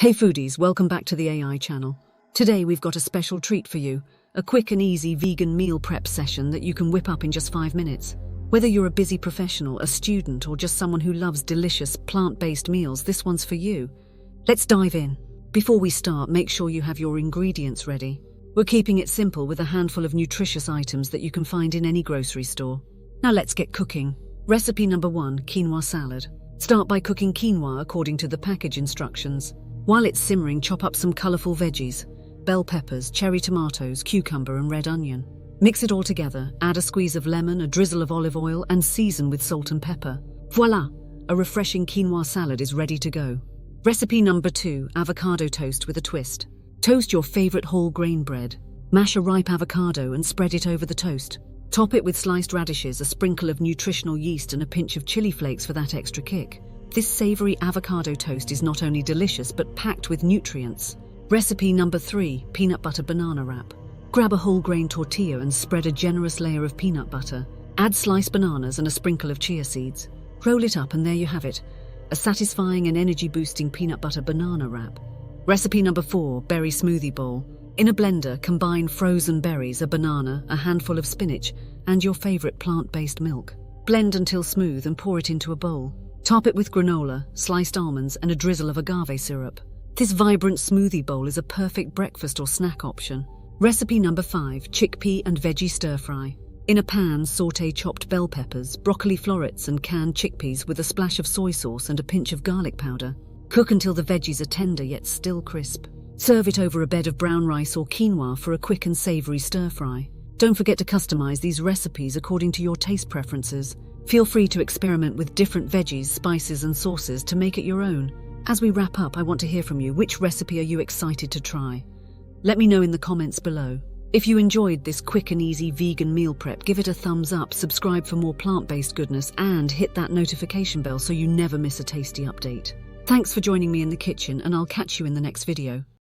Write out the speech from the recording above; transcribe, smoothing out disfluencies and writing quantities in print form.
Hey foodies, welcome back to the AI channel. Today we've got a special treat for you, a quick and easy vegan meal prep session that you can whip up in just 5 minutes. Whether you're a busy professional, a student, or just someone who loves delicious plant-based meals, this one's for you. Let's dive in. Before we start, make sure you have your ingredients ready. We're keeping it simple with a handful of nutritious items that you can find in any grocery store. Now let's get cooking. Recipe number 1, quinoa salad. Start by cooking quinoa according to the package instructions. While it's simmering, chop up some colourful veggies, bell peppers, cherry tomatoes, cucumber and red onion. Mix it all together, add a squeeze of lemon, a drizzle of olive oil and season with salt and pepper. Voila! A refreshing quinoa salad is ready to go. Recipe number 2, avocado toast with a twist. Toast your favourite whole grain bread. Mash a ripe avocado and spread it over the toast. Top it with sliced radishes, a sprinkle of nutritional yeast and a pinch of chili flakes for that extra kick. This savoury avocado toast is not only delicious but packed with nutrients. Recipe number 3, peanut butter banana wrap. Grab a whole grain tortilla and spread a generous layer of peanut butter. Add sliced bananas and a sprinkle of chia seeds. Roll it up and there you have it, a satisfying and energy-boosting peanut butter banana wrap. Recipe number 4, berry smoothie bowl. In a blender, combine frozen berries, a banana, a handful of spinach, and your favourite plant-based milk. Blend until smooth and pour it into a bowl. Top it with granola, sliced almonds and a drizzle of agave syrup. This vibrant smoothie bowl is a perfect breakfast or snack option. Recipe number 5, chickpea and veggie stir-fry. In a pan, sauté chopped bell peppers, broccoli florets and canned chickpeas with a splash of soy sauce and a pinch of garlic powder. Cook until the veggies are tender yet still crisp. Serve it over a bed of brown rice or quinoa for a quick and savoury stir-fry. Don't forget to customize these recipes according to your taste preferences. Feel free to experiment with different veggies, spices and sauces to make it your own. As we wrap up, I want to hear from you. Which recipe are you excited to try? Let me know in the comments below. If you enjoyed this quick and easy vegan meal prep, give it a thumbs up, subscribe for more plant-based goodness, and hit that notification bell so you never miss a tasty update. Thanks for joining me in the kitchen, and I'll catch you in the next video.